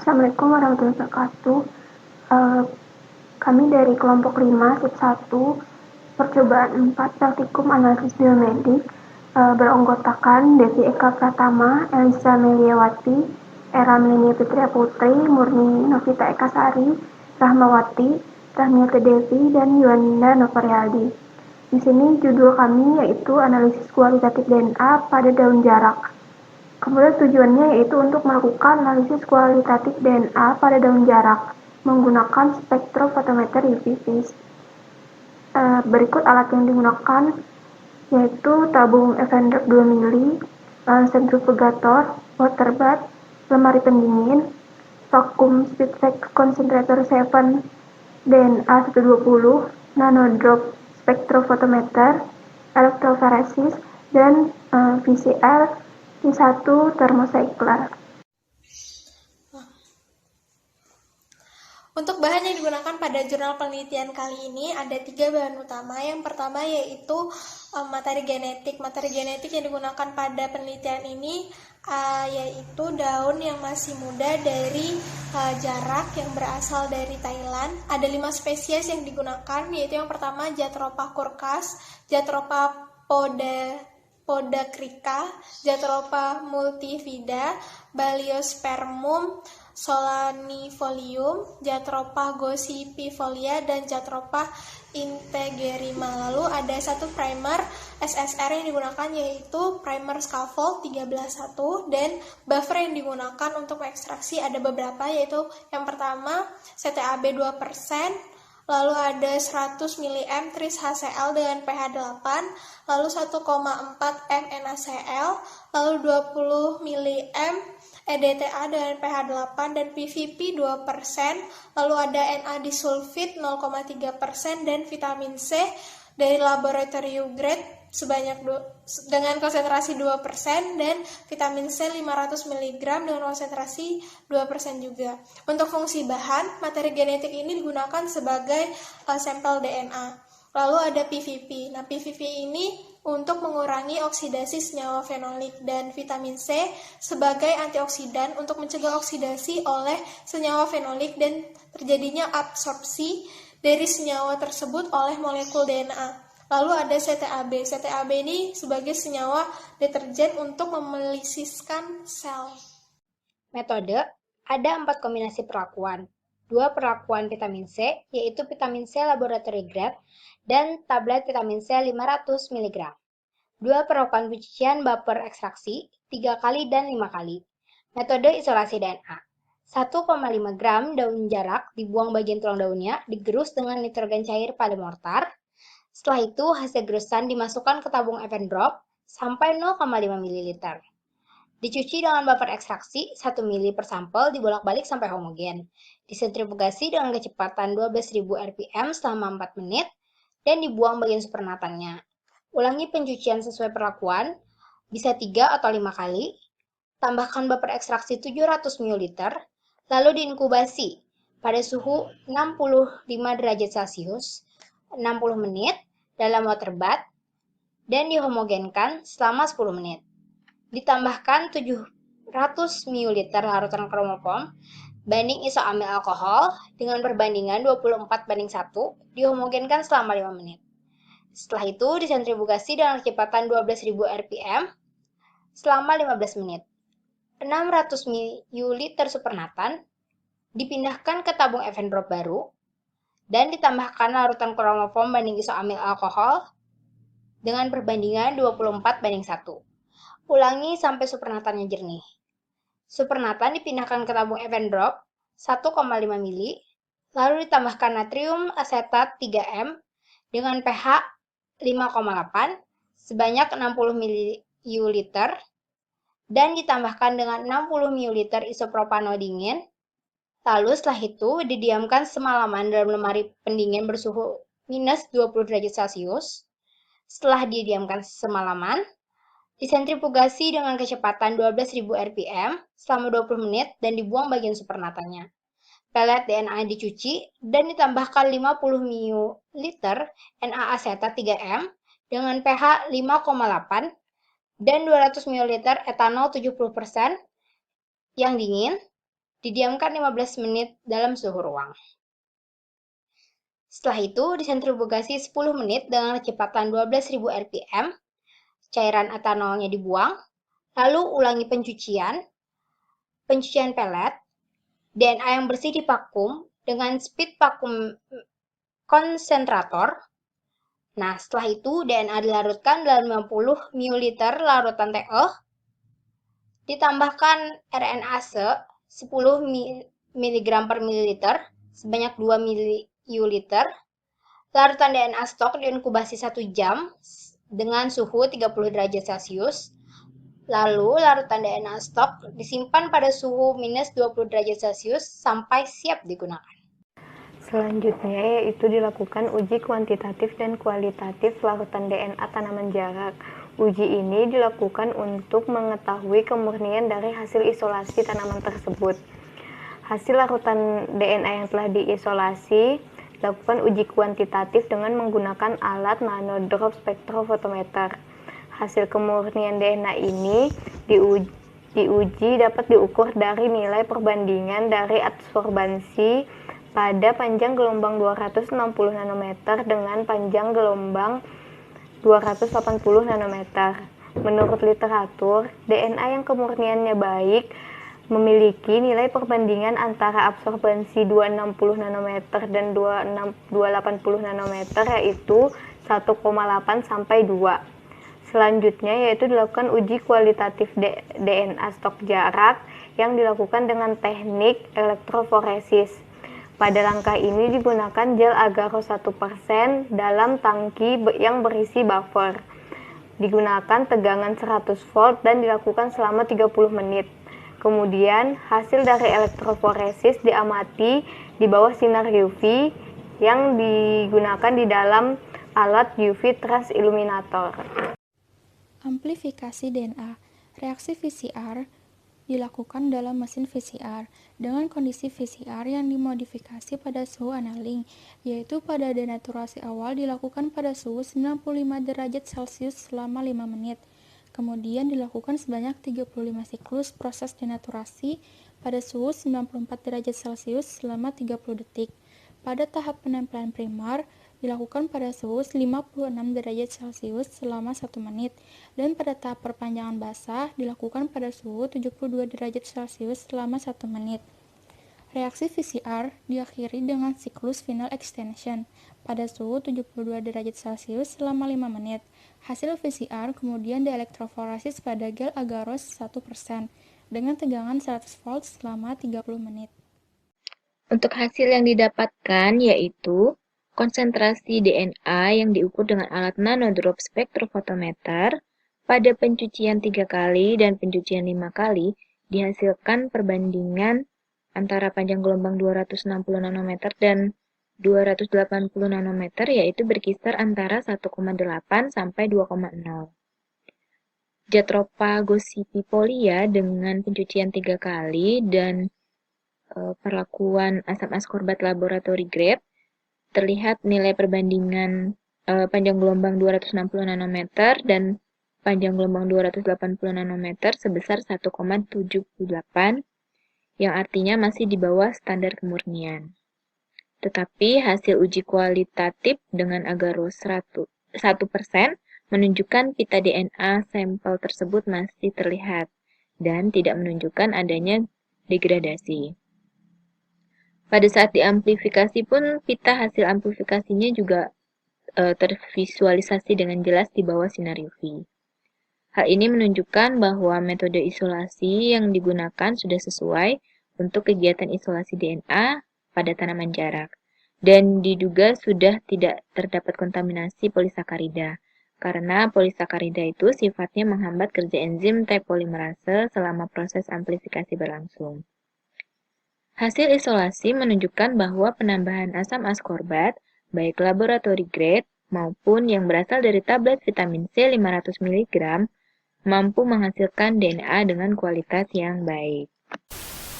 Assalamualaikum warahmatullahi wabarakatuh. Eh, Kami dari kelompok 5, SIP 1, percobaan 4 praktikum analisis biomedik beranggotakan Devi Eka Pratama, Elisa Meliawati, Era Melenia Fitria Putri, Murni Novita Eka Sari, Rahmawati, Rahmiati Devi, dan Yuanda Novarialdi. Di sini judul kami yaitu analisis kualitatif DNA pada daun jarak. Kemudian tujuannya yaitu untuk melakukan analisis kualitatif DNA pada daun jarak menggunakan spektrofotometer UV phase. Berikut alat yang digunakan yaitu tabung Evandrop 2 mili, sentrifugator, water bath, lemari pendingin, vacuum speedback concentrator 7 DNA 120, nanodrop spektrofotometer, elektroforesis, dan VCR T1 thermocycler. Untuk bahan yang digunakan pada jurnal penelitian kali ini ada 3 bahan utama. Yang pertama yaitu materi genetik. Materi genetik yang digunakan pada penelitian ini yaitu daun yang masih muda dari jarak yang berasal dari Thailand. Ada 5 spesies yang digunakan, yaitu yang pertama Jatropha curcas, Jatropha podacrica, Jatropha multifida, Baliospermum solanifolium, Jatropha gossypifolia, dan Jatropha integerrima. Lalu ada satu primer SSR yang digunakan yaitu primer scaffold 13.1, dan buffer yang digunakan untuk ekstraksi ada beberapa, yaitu yang pertama CTAB 2%, lalu ada 100 ml tris HCl dengan pH 8, lalu 1,4 m NaCl, lalu 20 ml EDTA dengan pH 8 dan PVP 2%, lalu ada Na disulfit 0,3% dan vitamin C dari laboratorium grade dengan konsentrasi 2% dan vitamin C 500 mg dengan konsentrasi 2% juga. Untuk fungsi bahan, materi genetik ini digunakan sebagai sampel DNA. Lalu ada PVP. Nah, PVP ini untuk mengurangi oksidasi senyawa fenolik, dan vitamin C sebagai antioksidan untuk mencegah oksidasi oleh senyawa fenolik dan terjadinya absorpsi dari senyawa tersebut oleh molekul DNA. Lalu ada CTAB. CTAB ini sebagai senyawa deterjen untuk memelisiskan sel. Metode, ada 4 kombinasi perlakuan. 2 perlakuan vitamin C, yaitu vitamin C laboratory grade dan tablet vitamin C 500 mg. 2 perlakuan pencucian buffer ekstraksi, 3 kali dan 5 kali. Metode isolasi DNA. 1,5 gram daun jarak dibuang bagian tulang daunnya, digerus dengan nitrogen cair pada mortar. Setelah itu, hasil gerusan dimasukkan ke tabung Evandrop sampai 0,5 ml. Dicuci dengan buffer ekstraksi 1 ml per sampel, dibolak-balik sampai homogen. Disentrifugasi dengan kecepatan 12.000 rpm selama 4 menit, dan dibuang bagian supernatannya. Ulangi pencucian sesuai perlakuan, bisa 3 atau 5 kali. Tambahkan buffer ekstraksi 700 ml, lalu diinkubasi pada suhu 65 derajat Celcius 60 menit dalam water bath, dan dihomogenkan selama 10 menit. Ditambahkan 700 ml larutan kromofom banding isoamil alkohol dengan perbandingan 24:1, dihomogenkan selama 5 menit. Setelah itu disentrifugasi dengan kecepatan 12.000 rpm selama 15 menit. 600 ml supernatan dipindahkan ke tabung Evandrop baru dan ditambahkan larutan kromofom banding isoamil alkohol dengan perbandingan 24:1. Ulangi sampai supernatannya jernih. Supernatan dipindahkan ke tabung Evandrop 1,5 mili, lalu ditambahkan natrium asetat 3M dengan pH 5,8 sebanyak 60 ml, dan ditambahkan dengan 60 ml isopropano dingin. Lalu setelah itu didiamkan semalaman dalam lemari pendingin bersuhu minus 20 derajat Celcius. Setelah didiamkan semalaman, disentrifugasi dengan kecepatan 12.000 rpm selama 20 menit dan dibuang bagian supernatannya. Pelet DNA dicuci dan ditambahkan 50 ml NaAcetat 3M dengan pH 5,8 dan 200 ml etanol 70% yang dingin. Didiamkan 15 menit dalam suhu ruang. Setelah itu, disentrifugasi 10 menit dengan kecepatan 12.000 rpm, cairan etanolnya dibuang, lalu ulangi pencucian pelet, DNA yang bersih divakum dengan speed vakum konsentrator. Nah, setelah itu DNA dilarutkan dalam 50 ml larutan TE, ditambahkan RNase 10 mg per mililiter sebanyak 2 ml. Larutan DNA stok diinkubasi 1 jam dengan suhu 30 derajat Celcius. Lalu, larutan DNA stok disimpan pada suhu minus 20 derajat Celcius sampai siap digunakan. Selanjutnya yaitu dilakukan uji kuantitatif dan kualitatif larutan DNA tanaman jarak. Uji ini dilakukan untuk mengetahui kemurnian dari hasil isolasi tanaman tersebut. Hasil larutan DNA yang telah diisolasi dilakukan uji kuantitatif dengan menggunakan alat nanodrop spektrofotometer. Hasil kemurnian DNA ini diuji dapat diukur dari nilai perbandingan dari absorbansi pada panjang gelombang 260 nanometer dengan panjang gelombang 280 nanometer. Menurut literatur, DNA yang kemurniannya baik memiliki nilai perbandingan antara absorbansi 260 nanometer dan 280 nanometer yaitu 1,8 sampai 2. Selanjutnya yaitu dilakukan uji kualitatif DNA stok jarak yang dilakukan dengan teknik elektroforesis. Pada langkah ini digunakan gel agarose 1% dalam tangki yang berisi buffer. Digunakan tegangan 100 volt dan dilakukan selama 30 menit. Kemudian hasil dari elektroforesis diamati di bawah sinar UV yang digunakan di dalam alat UV transilluminator. Amplifikasi DNA. Reaksi VCR dilakukan dalam mesin VCR dengan kondisi VCR yang dimodifikasi pada suhu annealing, yaitu pada denaturasi awal dilakukan pada suhu 95 derajat Celcius selama 5 menit. Kemudian dilakukan sebanyak 35 siklus proses denaturasi pada suhu 94 derajat Celcius selama 30 detik. Pada tahap penempelan primer, dilakukan pada suhu 56 derajat Celcius selama 1 menit, dan pada tahap perpanjangan basah dilakukan pada suhu 72 derajat Celcius selama 1 menit. Reaksi VCR diakhiri dengan siklus final extension pada suhu 72 derajat Celcius selama 5 menit. Hasil VCR kemudian dielektroforesis pada gel agarose 1% dengan tegangan 100 volt selama 30 menit. Untuk hasil yang didapatkan yaitu konsentrasi DNA yang diukur dengan alat nanodrop spektrofotometer pada pencucian 3 kali dan pencucian 5 kali dihasilkan perbandingan antara panjang gelombang 260 nanometer dan 280 nanometer yaitu berkisar antara 1,8 sampai 2,0. Jatropha gossypifolia dengan pencucian 3 kali dan perlakuan asam askorbat laboratory grade terlihat nilai perbandingan panjang gelombang 260 nanometer dan panjang gelombang 280 nanometer sebesar 1,78 yang artinya masih di bawah standar kemurnian. Tetapi hasil uji kualitatif dengan agarose 1% menunjukkan pita DNA sampel tersebut masih terlihat dan tidak menunjukkan adanya degradasi. Pada saat diamplifikasi pun pita hasil amplifikasinya juga tervisualisasi dengan jelas di bawah sinar UV. Hal ini menunjukkan bahwa metode isolasi yang digunakan sudah sesuai untuk kegiatan isolasi DNA pada tanaman jarak dan diduga sudah tidak terdapat kontaminasi polisakarida karena polisakarida itu sifatnya menghambat kerja enzim T polimerase selama proses amplifikasi berlangsung. Hasil isolasi menunjukkan bahwa penambahan asam askorbat, baik laboratory grade maupun yang berasal dari tablet vitamin C 500 mg, mampu menghasilkan DNA dengan kualitas yang baik.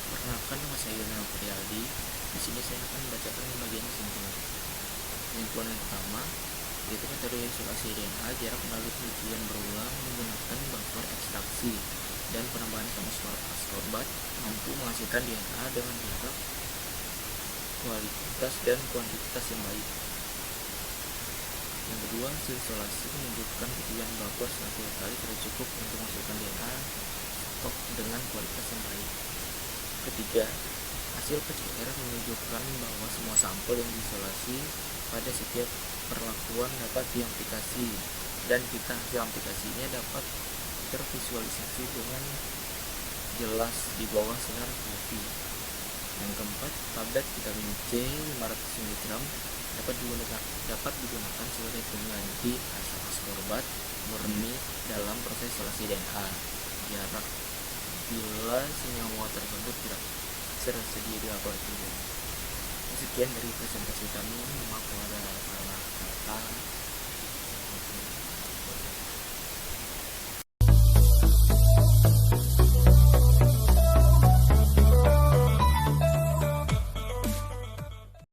Perkenalkan, nama saya Yonel Prialdi. Di sini saya akan membacakan bagian kesimpulan. Kesimpulan yang pertama, yaitu metode isolasi DNA jarak melalui pencucian berulang menggunakan buffer ekstraksi. dan penambahan ascorbat mampu menghasilkan DNA dengan jarak, kualitas, dan kuantitas yang baik. Yang kedua, hasil isolasi menunjukkan ketinggian vapor setelah 3 kali tidak cukup untuk menghasilkan DNA stok dengan kualitas yang baik. Ketiga, hasil PCR menunjukkan bahwa semua sampel yang diisolasi pada setiap perlakuan dapat diaplikasi, dan hasil aplikasinya dapat tervisualisasi dengan jelas di bawah sinar UV. Yang keempat, tablet vitamin C 500 mg dapat digunakan sebagai pengganti asam ascorbat murni dalam proses isolasi DNA jarak bila senyawa tersebut tidak tersedia di laboratorium. Sekian dari presentasi kami. Maaf kalau ada salah kata.